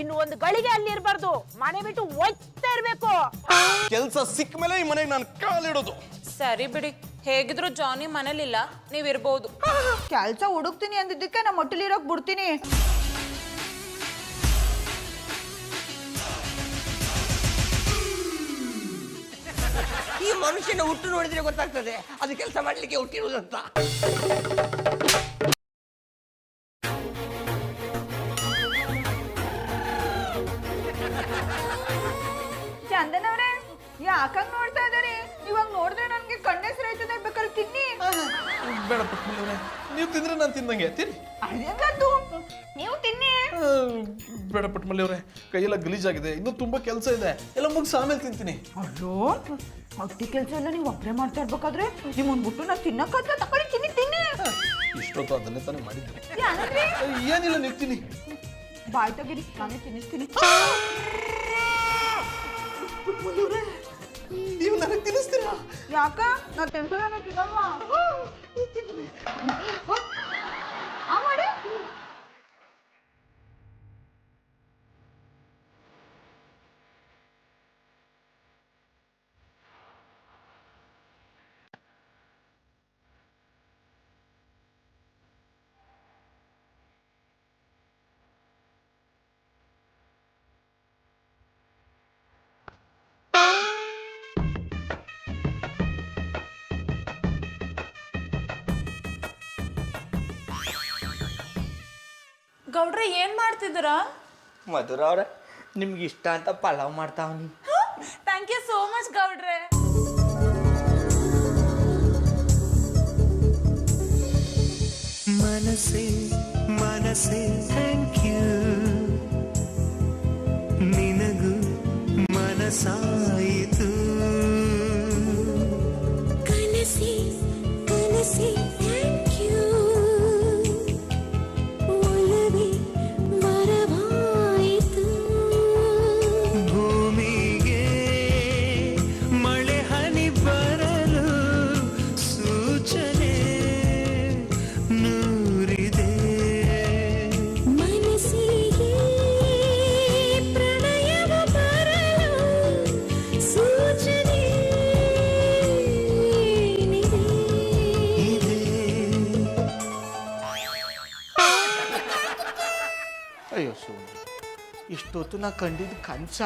ಇನ್ನು ಒಂದು ಗಳಿಗೆ ಅಲ್ಲಿ ಇರಬಾರ್ದು, ಮನೆ ಬಿಟ್ಟು ಒಯ್ತಾ ಇರ್ಬೇಕು. ಕೆಲಸ ಸಿಕ್ಕ ಮೇಲೆ ಈ ಮನೆಗೆ ನಾನು ಕಾಲಿಡೋದು. ಸರಿ ಬಿಡಿ, ಹೇಗಿದ್ರು ಜಾನಿ ಮನೇಲಿಲ್ಲ, ನೀವಿರ್ಬೋದು. ಕೆಲ್ಸ ಹುಡುಕ್ತೀನಿ ಅಂದಿದ್ದಕ್ಕೆ ನಮ್ಮ ಹೊಟ್ಟೆಲಿರೋಕ್ ಬಿಡ್ತೀನಿ. ಈ ಮನುಷ್ಯನ ಹುಟ್ಟು ನೋಡಿದ್ರೆ ಗೊತ್ತಾಗ್ತದೆ ಅದು ಕೆಲಸ ಮಾಡ್ಲಿಕ್ಕೆ ಹುಟ್ಟಿರುವುದಂತ. ಚಂದನವ್ರೆ, ಯಾಕಂಗ್ ನೋಡ್ತಾ ಇದಾರೆ? ಇವಾಗ ನೋಡಿದ್ರೆ ನನ್ಗೆ ಕಣ್ಣೆಸರಾಯ್ತದೆ, ಬೇಕಾದ್ರೆ ತಿನ್ನಿ. ಬೇಡ ಪುಟ್ಟಮ್ಮನವ್ರೆ, ನೀವು ತಿಂದ್ರೆ ನಾನು ತಿಂದಂಗೆ ತಿನ್ನಿ. ಅದೇನದು? ನೀವು ತಿನ್ನಿ. ಬೇಡ ಪುಟ್ಟಮಲ್ಲಿಯವ್ರೆ, ಕೈಯೆಲ್ಲ ಗಲೀಜಾಗಿದೆ, ಇನ್ನೂ ತುಂಬಾ ಕೆಲಸ ಇದೆ, ಎಲ್ಲ ಮುಗಿಸಿ ಆಮೇಲೆ ತಿಂತೀನಿ. ಅಯ್ಯೋ, ಹೊಟ್ಟಿ ಕೆಲಸ ಎಲ್ಲ ನೀವು ಒಬ್ಬರೇ ಮಾಡ್ತಾ ಇರ್ಬೇಕಾದ್ರೆ ನಿಮ್ಮನ್ ಬಿಟ್ಟು ನಾ ತಿನ್ನಕ್ಕಾದ್ರೆ ತಕೊಳ್ಳಿ, ತಿನ್ನಿ ತಿನ್ನಿ. ಇಷ್ಟೊತ್ತು ಅದನ್ನೇ ತಾನೇ ಮಾಡಿದ್ದೆ. ಯಾನಂದ್ರೆ? ಏನಿಲ್ಲ, ನೀವು ತಿನ್ನಿ. ಬಾಯ್ ತೆಗೀರಿ, ನಾನೇ ತಿನ್ನಿಸ್ತೀನಿ. ನೀವು ನನಗೆ ತಿನ್ನಿಸ್ತೀರಾ? ಯಾಕ? ನಾ ತಿನ್ಸೋದನ್ನ ತಿನ್ನಲ್ವಾ? ಆ ಮಾಡಿ. ಗೌಡ್ರೆ, ಏನ್ ಮಾಡ್ತಿದ್ದೀರಾ? ಮಧುರ ಅವ್ರೆ, ನಿಮ್ಗೆ ಇಷ್ಟ ಅಂತ ಪಲಾವ್ ಮಾಡ್ತಾವನಿ. ಥ್ಯಾಂಕ್ ಯು ಸೋ ಮಚ್ ಗೌಡ್ರೆ. ಮನಸ್ಸೇ ಮನಸ್ಸೇ ಥ್ಯಾಂಕ್ ಯು, ನಿನಗೂ ಮನಸ್ಸಾಯಿತು. ಕನಸೇ ಕನಸೇ ಥ್ಯಾಂಕ್ ಯು, ಒಲವೇ ವರವಾಯಿತು. ಭೂಮಿಗೆ ಮಳೆ ಹನಿ ಬರಲು ಸೂಚನೆ ನೂರಿದೆ. ಮನಸ್ಸಿಗೆ ಪ್ರಣಯವ ಬರಲು ಸೂಚನೆ ಇದೆ. ಅಯ್ಯೋ ಸುಮ್ಮನೆ, ಇಷ್ಟೊತ್ತು ನಾ ಕಂಡಿದ್ದು ಕನ್ಸ.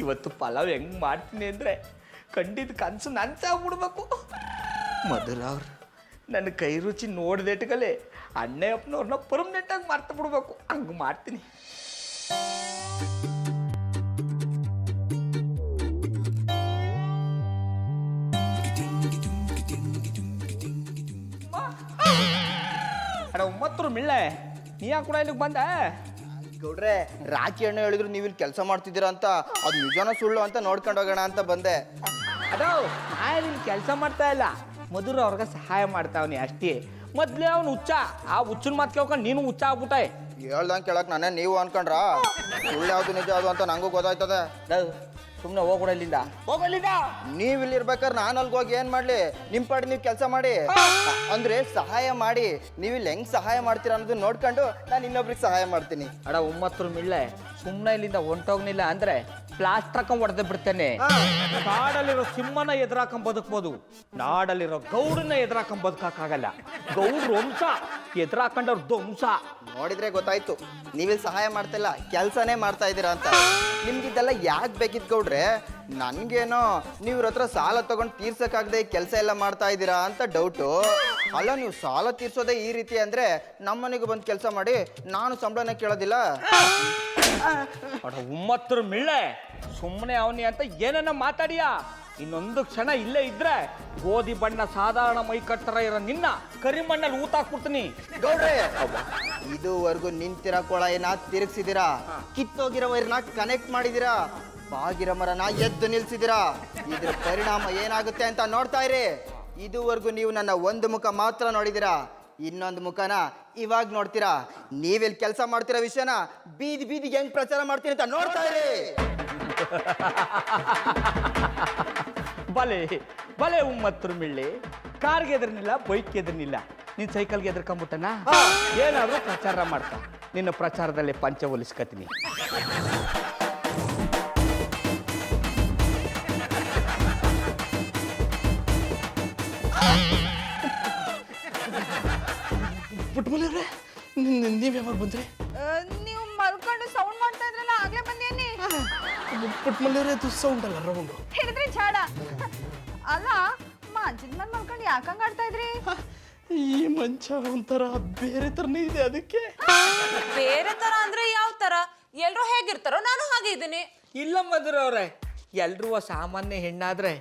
ಇವತ್ತು ಪಲಾವ್ ಹೆಂಗ್ ಮಾಡ್ತೀನಿ ಅಂದ್ರೆ ಕಂಡಿದ್ದು ಕನ್ಸು ನನ್ಸಾಗ್ಬಿಡ್ಬೇಕು. ಮಧುರ ಅವ್ರು ನನ್ನ ಕೈ ರುಚಿ ನೋಡ್ದೇಟ್ಗಲೇ ಅಣ್ಣೆ ಅಪ್ಪನವ್ರನ್ನ ಪರ್ಮನೆಂಟ್ ಆಗಿ ಮರ್ತು ಬಿಡ್ಬೇಕು, ಹಂಗೆ ಮಾಡ್ತೀನಿ. ಅಡ ಒಮ್ಮತ್ತರು ಮಿಳ್ಳೆ, ನೀ ಯಾಕೆ ಕೂಡ ಇಲ್ಲಿಗೆ ಬಂದೆ? ಗೌಡ್ರೆ, ರಾಖಿ ಅಣ್ಣ ಹೇಳಿದ್ರು ನೀವು ಇಲ್ಲಿ ಕೆಲಸ ಮಾಡ್ತಿದ್ದೀರಾ ಅಂತ, ಅದು ನಿಜಾನ ಸುಳ್ಳು ಅಂತ ನೋಡ್ಕೊಂಡು ಹೋಗೋಣ ಅಂತ ಬಂದೆ. ಅದೋ ನಾ ಇಲ್ಲಿ ಕೆಲಸ ಮಾಡ್ತಾ ಇಲ್ಲ, ಮಧುರ ಅವ್ರಿಗೆ ಸಹಾಯ ಮಾಡ್ತಾವನಿ ಅಷ್ಟೇ. ಮೊದ್ಲೇ ಅವ್ನು ಹುಚ್ಚ, ಆ ಹುಚ್ಚನ ಮಾತು ಕೇಳ್ಕೊಂಡು ನೀನು ಹುಚ್ಚ ಆಗ್ಬಿಟ್ಟೆ. ಹೇಳ್ದಂಗೆ ಕೇಳಕ್ ನಾನೇ ನೀವು ಅನ್ಕೊಂಡ್ರ? ಸುಳ್ಳು ಯಾವ್ದು ನಿಜ ಅದು ಅಂತ ನಂಗೂ ಗೊತ್ತಾಯ್ತದೆ. ಸುಮ್ಮನೆ ಹೋಗ್ಬಿಡ ಇಲ್ಲಿಂದ, ಹೋಗಲ್ಲಿಂದ. ನೀವ್ ಇಲ್ಲಿ ಇರ್ಬೇಕಾದ್ರೆ ನಾನು ಅಲ್ಗೆ ಹೋಗಿ ಏನ್ ಮಾಡ್ಲಿ? ನಿಮ್ ಪಾಡಿ ನೀವು ಕೆಲಸ ಮಾಡಿ, ಅಂದ್ರೆ ಸಹಾಯ ಮಾಡಿ. ನೀವು ಇಲ್ಲಿ ಹೆಂಗ್ ಸಹಾಯ ಮಾಡ್ತೀರಾ ಅನ್ನೋದನ್ನ ನೋಡ್ಕೊಂಡು ನಾನು ಇನ್ನೊಬ್ರಿಗೆ ಸಹಾಯ ಮಾಡ್ತೀನಿ. ಅಡ ಒಮ್ಮತ್ತರು ಮಿಳ್ಳೆ, ಸುಮ್ಮನೆ ಇಲ್ಲಿಂದ ಹೊಂಟೋಗ್ನಿಲ್ಲ ಅಂದ್ರೆ ಪ್ಲಾಸ್ಟರ್ ಹಾಕೊಂಡ್ ಹೊಡೆದ ಬಿಡ್ತೇನೆ. ಕಾಡಲ್ಲಿರೋ ಸಿಂಹನ ಎದುರಾಕೊಂಡ್ ಬದುಕ್ಬೋದು, ನಾಡಲ್ಲಿರೋ ಗೌಡನ್ನ ಎದುರಾಕೊಂಡ್ ಬದುಕಾಗಲ್ಲ. ಗೌಡ್ರ ವಂಶ ಎದುರಾಕೊಂಡವ್ರ ಧ್ವಂಸ. ನೋಡಿದ್ರೆ ಗೊತ್ತಾಯ್ತು ನೀವಿಲ್ಲಿ ಸಹಾಯ ಮಾಡ್ತಿಲ್ಲ, ಕೆಲಸನೇ ಮಾಡ್ತಾ ಇದ್ದೀರಾ ಅಂತ. ನಿಮ್ಗಿದ್ದೆಲ್ಲ ಯಾಕೆ ಬೇಕಿತ್ತು ಗೌಡ್ರೆ? ನನ್ಗೇನೋ ನೀವ್ರ ಹತ್ರ ಸಾಲ ತಗೊಂಡು ತೀರ್ಸಕ್ಕಾಗದೆ ಕೆಲಸ ಎಲ್ಲ ಮಾಡ್ತಾ ಇದ್ದೀರಾ ಅಂತ ಡೌಟು. ಅಲ್ಲ, ನೀವು ಸಾಲ ತೀರ್ಸೋದೇ ಈ ರೀತಿ ಅಂದ್ರೆ ನಮ್ಮನೆಗೂ ಬಂದು ಕೆಲಸ ಮಾಡಿ ನಾನು ಸಂಬಳನ ಕೇಳೋದಿಲ್ಲ. ಒಮ್ಮತ್ತರ ಮಿಳ್ಳೆ, ಸುಮ್ಮನೆ ಅವನಿ ಅಂತ ಏನನ್ನ ಮಾತಾಡಿಯಾ? ಇನ್ನೊಂದು ಕ್ಷಣ ಇಲ್ಲೇ ಇದ್ರೆ ಗೋಧಿ ಬಣ್ಣ ಸಾಧಾರಣ ಮೈಕಟ್ಟರ ಇರೋ ನಿನ್ನ ಕರಿಮಣ್ಣಲ್ಲಿ ಊತಾಕ್ಬಿಡ್ತೀನಿ. ಗೌಡ್ರೆ, ಇದುವರೆಗೂ ನಿಂತಿರೋ ಕೊಳಯನ್ನ ತಿರುಗಿಸಿದಿರಾ, ಕಿತ್ತೋಗಿರೋ ವೈರ್ನ ಕನೆಕ್ಟ್ ಮಾಡಿದಿರಾ, ಬಾಗಿರೋ ಮರನ ಎದ್ದು ನಿಲ್ಸಿದಿರಾ. ಇದ್ರ ಪರಿಣಾಮ ಏನಾಗುತ್ತೆ ಅಂತ ನೋಡ್ತಾ ಇರಿ. ಇದುವರೆಗೂ ನೀವು ನನ್ನ ಒಂದು ಮುಖ ಮಾತ್ರ ನೋಡಿದಿರಾ, ಇನ್ನೊಂದು ಮುಖನ ಇವಾಗ ನೋಡ್ತೀರಾ. ನೀವೆಲ್ಲಿ ಕೆಲಸ ಮಾಡ್ತಿರೋ ವಿಷಯನ ಬೀದಿ ಬೀದಿಗೆ ಹೆಂಗ್ ಪ್ರಚಾರ ಮಾಡ್ತೀನಿ ಅಂತ ನೋಡ್ತಾ ಇರಿ. ಬಲೆ ಬಲೆ ಉಮ್ಮತ್ತರು ಮಿಳ್ಳಿ ಕಾರ್ಗೆ ಎದ್ರನಿಲ್ಲ ಬೈಕ್ಗೆ ಎದ್ರನಿಲ್ಲ ನೀನು ಸೈಕಲ್ಗೆ ಎದ್ರಕೊಂಬಿಟ್ಟನ ಏನಾದರೂ ಪ್ರಚಾರ ಮಾಡ್ಕ ನಿನ್ನ ಪ್ರಚಾರದಲ್ಲಿ ಪಂಚ ಒಲಿಸ್ಕತೀನಿ ಪುಟ್ಮಲಿಯವ್ರೆ ನೀವ್ ಯಾವಾಗ ಬಂದ್ರಿ? ನೀವು ಮಲ್ಕೊಂಡು ಸೌಂಡ್ ಮಾಡ್ತಾ ಇದ್ರಲ್ಲ ಆಗ್ಲೇ ಬಂದೇನಿ. ಪುಟ್ಮಲಿಯವ್ರೆ ಅದು ಸೌಂಡ್ ಅಲ್ಲ ರೌಂಡು. ಹಿಡಿದ್ರಿ ಚಾಡ. ಅಲ್ಲ ಮಂಚದ ಮೇಲೆ ಮಲ್ಕೊಂಡು ಯಾಕಂಗ್ ಆಡ್ತಾ ಇದ್ರಿ? ಈ ಮಂಚ ಒಂಥರ ಬೇರೆ ತರನೇ ಇದೆ ಅದಕ್ಕೆ. ಬೇರೆ ತರ ಅಂದ್ರೆ ಯಾವ ತರ? ಎಲ್ರು ಹೇಗಿರ್ತಾರೋ ನಾನು ಹಾಗೆ ಇದ್ದೀನಿ. ಇಲ್ಲ ಮಧುರ ಅವರೇ, ಎಲ್ರೂ ಸಾಮಾನ್ಯ ಹೆಣ್ಣಾದ್ರೆ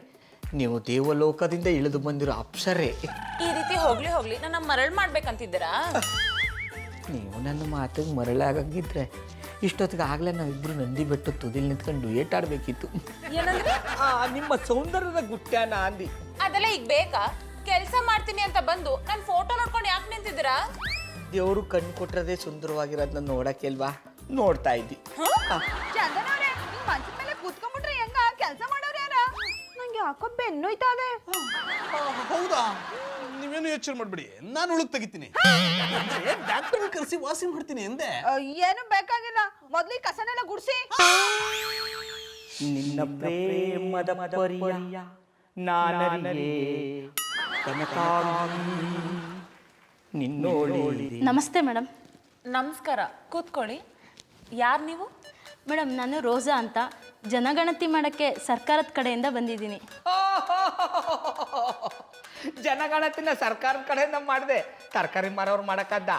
ನೀವು ದೇವಲೋಕದಿಂದ ಇಳಿದು ಬಂದಿರೋ ಅಪ್ಸರೇ. ಈ ರೀತಿ ಹೋಗ್ಲಿ ನನ್ನ ಮರಳ್ ಮಾಡ್ಬೇಕಂತಿದ್ದೀರಾ? ನೀವು ನನ್ನ ಮಾತಿಗೆ ಮರಳಾಗಿದ್ರೆ ಇಷ್ಟೊತ್ತಿಗೆ ಆಗಲೇ ನಾವಿಬ್ರು ನಂದಿ ಬೆಟ್ಟ ತುದಿಲ್ ನಿಂತ್ಕೊಂಡು ಡುಯೆಟ್ ಆಡಬೇಕಿತ್ತು. ಏನಂದ್ರೆ? ನಿಮ್ಮ ಸೌಂದರ್ಯದ ಗುಟ್ಟ್ಯಾನ ಅಂದಿ. ಅದೆಲ್ಲ ಈಗ ಬೇಕಾ? ಕೆಲಸ ಮಾಡ್ತೀನಿ ಅಂತ ಬಂದು ನನ್ನ ಫೋಟೋ ನೋಡ್ಕೊಂಡು ಯಾಕೆ ನಿಂತಿದ್ದೀರಾ? ದೇವರು ಕಣ್ಣು ಕೊಟ್ಟರದೇ ಸುಂದರವಾಗಿರೋದನ್ನ ನೋಡಕ್ಕೆ ಅಲ್ವಾ ನೋಡ್ತಾ ಇದ್ದಿ. ಚಂದನ ಅವ್ರೆ, ನೀವು ಮಂಚದ ಮೇಲೆ ಕೂತ್ಕೊಂಡ್ಬಿಟ್ರೆ ಹೆಂಗ? ಕೆಲಸ ಮಾಡೋರು ಯಾರ? ನಂಗೆ ಯಾಕೋ ಬೆನ್ನೋಯ್ತಾ ಇದೆ. ಹೌದಾ? ನೀವೇನು ಯೋಚನೆ ಮಾಡ್ಬಿಡಿ, ನಾನು ಉಳುಕ್ ತೆಗಿತೀನಿ. ಡಾಕ್ಟರ್ ಕರೆಸಿ ವಾಸಿ ಮಾಡ್ತೀನಿ ಎಂದೆ. ಏನು ಬೇಕಾಗಿಲ್ಲ, ಮೊದ್ಲು ಈ ಕಸನೆಲ್ಲ ಗುಡ್ಸಿ. ನಿನ್ನ ಪ್ರೇಮದ ಪರಿಯ ನಾನರಿಯೇ ಕನಕಾಂಗಿ ನಿನ್ನೋಳಿ. ನಮಸ್ತೆ ಮೇಡಮ್. ನಮಸ್ಕಾರ, ಕೂತ್ಕೊಳ್ಳಿ. ಯಾರು ನೀವು? ಮೇಡಮ್ ನಾನು ರೋಸಾ ಅಂತ, ಜನಗಣತಿ ಮಾಡೋಕ್ಕೆ ಸರ್ಕಾರದ ಕಡೆಯಿಂದ ಬಂದಿದ್ದೀನಿ. ಜನಗಣತಿನ ಸರ್ಕಾರದ ಕಡೆಯಿಂದ ಮಾಡಿದೆ, ತರಕಾರಿ ಮಾರೋರು ಮಾಡಕ್ಕದ್ದ.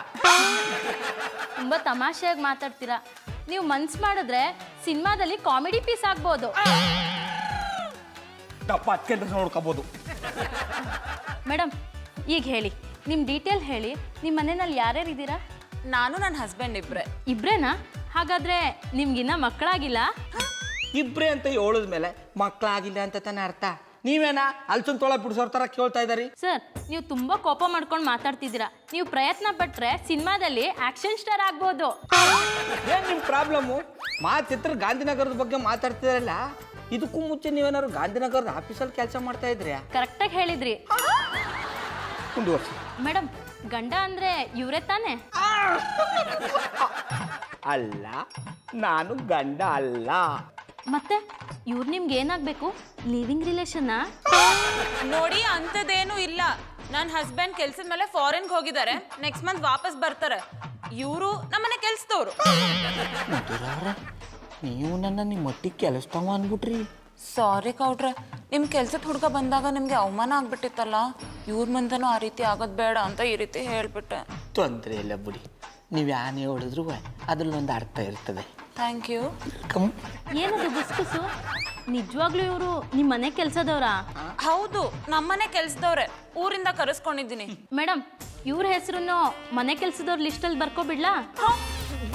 ತುಂಬ ತಮಾಷೆಯಾಗಿ ಮಾತಾಡ್ತೀರಾ. ನೀವು ಮನ್ಸು ಮಾಡಿದ್ರೆ ಸಿನಿಮಾದಲ್ಲಿ ಕಾಮಿಡಿ ಪೀಸ್ ಆಗ್ಬೋದು. ದಪ್ಪ ಹತ್ಕೊಂಡು ನೋಡ್ಕೋಬೋದು. ಮೇಡಮ್ ಈಗ ಹೇಳಿ, ನಿಮ್ಮ ಡೀಟೇಲ್ ಹೇಳಿ. ನಿಮ್ಮ ಮನೆಯಲ್ಲಿ ಯಾರ್ಯಾರು ಇದ್ದೀರಾ? ನಾನು ನನ್ನ ಹಸ್ಬೆಂಡ್ ಇಬ್ರೆ. ಇಬ್ರೇನಾ? ಹಾಗಾದ್ರೆ ನಿಮ್ಗಿನ್ನ ಮಕ್ಕಳಾಗಿಲ್ಲ? ಇಬ್ರೇ ಅಂತ ಹೇಳಿದ್ಮೇಲೆ ಮಕ್ಕಳಾಗಿಲ್ಲ ಅಂತ ತಾನೇ ಅರ್ಥ. ನೀವೇನಾ ಅಲ್ಸನ್ ತೊಳ ಬಿಡಿಸೋರ್ ಥರ ಕೇಳ್ತಾ ಇದ್ದಾರಿ? ಸರ್, ನೀವು ತುಂಬ ಕೋಪ ಮಾಡ್ಕೊಂಡು ಮಾತಾಡ್ತಿದ್ದೀರಾ. ನೀವು ಪ್ರಯತ್ನ ಪಟ್ಟರೆ ಸಿನಿಮಾದಲ್ಲಿ ಆಕ್ಷನ್ ಸ್ಟಾರ್ ಆಗ್ಬೋದು. ಏನು ನಿಮ್ಮ ಪ್ರಾಬ್ಲಮ್ಮು? ಮಾತಿತ್ರ ಗಾಂಧಿನಗರದ ಬಗ್ಗೆ ಮಾತಾಡ್ತಿದ್ರಲ್ಲ, ಇದಕ್ಕೂ ಮುಂಚೆ ನೀವೇನಾದ್ರು ಗಾಂಧಿನಗರದ ಆಫೀಸಲ್ಲಿ ಕೆಲಸ ಮಾಡ್ತಾ ಇದ್ರಿ? ಕರೆಕ್ಟಾಗಿ ಹೇಳಿದ್ರಿ. ಮುಂದುವರ್ಸಿ. ಮೇಡಮ್, ಗಂಡ ಅಂದ್ರೆ ಇವರೇ ತಾನೇ? ಅಲ್ಲ, ನಾನು ಗಂಡ ಅಲ್ಲ. ಮತ್ತೆ ಇವ್ರು ನಿಮ್ಗೆ ಏನಾಗಬೇಕು? ಲಿವಿಂಗ್ ರಿಲೇಷನ್ನಾ? ನೋಡಿ, ಅಂಥದ್ದೇನೂ ಇಲ್ಲ. ನನ್ನ ಹಸ್ಬೆಂಡ್ ಕೆಲ್ಸದ ಮೇಲೆ ಫಾರಿನ್ಗೆ ಹೋಗಿದ್ದಾರೆ. ನೆಕ್ಸ್ಟ್ ಮಂತ್ ವಾಪಸ್ ಬರ್ತಾರೆ. ಇವರು ನಮ್ಮನೆ ಕೆಲ್ಸದವ್ರು. ನೀವು ನನ್ನ ನಿಮ್ಮ ಮಟ್ಟಿಗೆ ಕೆಲಸದವ ಅಂದ್ಬಿಟ್ರಿ. ಸಾರಿ ಕೌಡ್ರೆ, ನಿಮ್ಮ ಕೆಲ್ಸದ ಹುಡುಗ ಬಂದಾಗ ನಿಮಗೆ ಅವಮಾನ ಆಗ್ಬಿಟ್ಟಿತ್ತಲ್ಲ. ಇವ್ರ ಮುಂದೆನೂ ಆ ರೀತಿ ಆಗೋದು ಬೇಡ ಅಂತ ಈ ರೀತಿ ಹೇಳ್ಬಿಟ್ಟೆ. ತೊಂದರೆ ಇಲ್ಲ ಬಿಡಿ, ನೀವು ಯಾನೇ ಹೇಳಿದ್ರು ಅದ್ರಲ್ಲೊಂದು ಅರ್ಥ ಇರ್ತದೆ. Thank you. ಏನದು ಗುಸ್ಗುಸು? ನಿಜವಾಗ್ಲೂ ಇವರು ನಿಮ್ಮ ಮನೆ ಕೆಲಸದವ್ರಾ? ಹೌದು, ನಮ್ಮನೆ ಕೆಲ್ಸದವ್ರೆ. ಊರಿಂದ ಕರೆಸ್ಕೊಂಡಿದ್ದೀನಿ. ಮೇಡಮ್, ಇವ್ರ ಹೆಸರನ್ನು ಮನೆ ಕೆಲಸದವ್ರ ಲಿಸ್ಟಲ್ಲಿ ಬರ್ಕೊಬಿಡ್ಲಾ?